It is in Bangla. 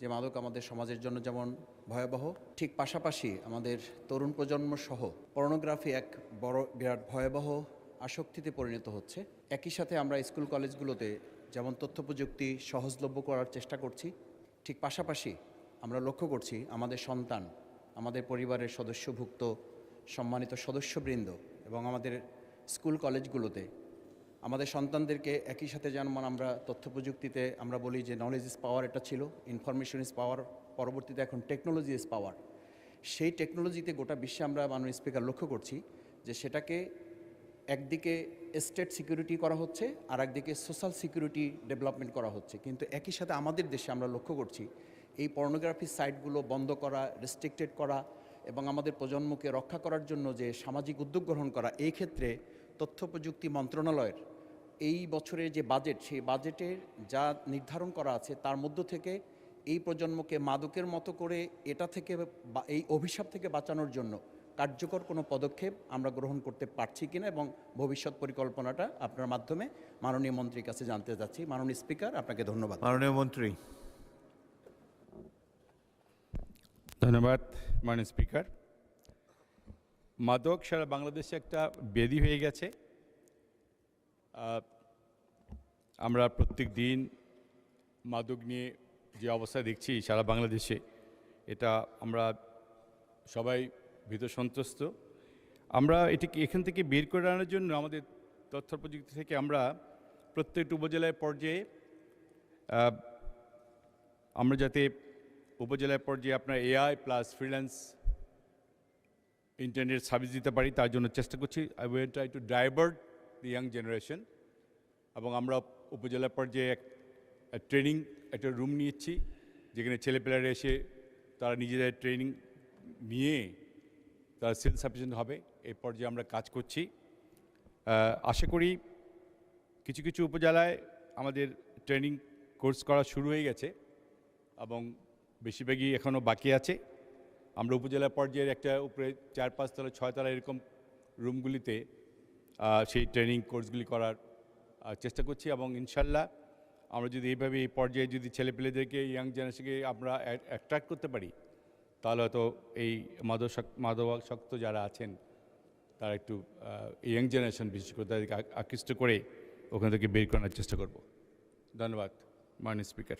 যে মাদক আমাদের সমাজের জন্য যেমন ভয়াবহ, ঠিক পাশাপাশি আমাদের তরুণ প্রজন্ম সহ পর্নোগ্রাফি এক বিরাট ভয়াবহ আসক্তিতে পরিণত হচ্ছে। একই সাথে আমরা স্কুল কলেজগুলোতে যেমন তথ্য প্রযুক্তি সহজলভ্য করার চেষ্টা করছি, ঠিক পাশাপাশি আমরা লক্ষ্য করছি আমাদের সন্তান, আমাদের পরিবারের সদস্যভুক্ত সম্মানিত সদস্যবৃন্দ এবং আমাদের স্কুল কলেজগুলোতে আমাদের সন্তানদেরকে একই সাথে যেমন আমরা তথ্য প্রযুক্তিতে আমরা বলি যে নলেজ ইজ পাওয়ার, এটা ছিল ইনফরমেশন ইজ পাওয়ার, পরবর্তীতে এখন টেকনোলজি ইজ পাওয়ার। সেই টেকনোলজিতে গোটা বিশ্বে আমরা মাননীয় স্পিকার লক্ষ্য করছি যে সেটাকে একদিকে স্টেট সিকিউরিটি করা হচ্ছে আর একদিকে সোশ্যাল সিকিউরিটি ডেভেলপমেন্ট করা হচ্ছে, কিন্তু একই সাথে আমাদের দেশে আমরা লক্ষ্য করছি এই পর্নোগ্রাফি সাইটগুলো বন্ধ করা, রেস্ট্রিক্টেড করা এবং আমাদের প্রজন্মকে রক্ষা করার জন্য যে সামাজিক উদ্যোগ গ্রহণ করা, এই ক্ষেত্রে তথ্য প্রযুক্তি মন্ত্রণালয়ের এই বছরের যে বাজেট, সেই বাজেটের যা নির্ধারণ করা আছে তার মধ্য থেকে এই প্রজন্মকে মাদকের মতো করে এটা থেকে এই অভিশাপ থেকে বাঁচানোর জন্য কার্যকর কোনো পদক্ষেপ আমরা গ্রহণ করতে পারছি কিনা এবং ভবিষ্যৎ পরিকল্পনাটা আপনার মাধ্যমে মাননীয় মন্ত্রীর কাছে জানতে চাচ্ছি। মাননীয় স্পিকার, আপনাকে ধন্যবাদ। মাননীয় মন্ত্রী। ধন্যবাদ মাননীয় স্পিকার। মাদক সারা বাংলাদেশে একটা ব্যাধি হয়ে গেছে। আমরা প্রত্যেক দিন মাদক নিয়ে যে অবস্থা দেখছি সারা বাংলাদেশে, এটা আমরা সবাই ভীত সন্ত্রস্ত। আমরা এটিকে এখান থেকে বের করে আনার জন্য আমাদের তথ্য প্রযুক্তি থেকে আমরা প্রত্যেকটা উপজেলায় পর্যায়ে আমরা যাতে উপজেলার পর্যায়ে আপনার AI plus freelance internet service দিতে পারি, তার জন্য চেষ্টা করছি। I will try to divert the young generation. এবং আমরা উপজেলা পর্যায়ে ট্রেনিং একটা রুম নিয়েছি, যেখানে ছেলেপেলেরা এসে তারা নিজেদের ট্রেনিং নিয়ে তারা সেলফ সাফিসিয়েন্ট হবে। এই পর্যায়ে আমরা কাজ করছি। আশা করি কিছু কিছু উপজেলায় আমাদের ট্রেনিং কোর্স করা শুরু হয়ে গেছে এবং বেশিরভাগই এখনও বাকি আছে। আমরা উপজেলা পর্যায়ের একটা উপরে 4-5 তলা 6 তলা এরকম রুমগুলিতে সেই ট্রেনিং কোর্সগুলি করার চেষ্টা করছি এবং ইনশাল্লাহ আমরা যদি এইভাবে এই পর্যায়ে যদি ছেলেপেলেদেরকে ইয়াং জেনারেশনকে আমরা অ্যাট্রাক্ট করতে পারি, তাহলে হয়তো এই মাদকাসক্ত যারা আছেন তারা একটু ইয়াং জেনারেশন বিশেষ করে তাদেরকে আকৃষ্ট করে ওখান থেকে বের করার চেষ্টা করব। ধন্যবাদ মাননীয় স্পিকার।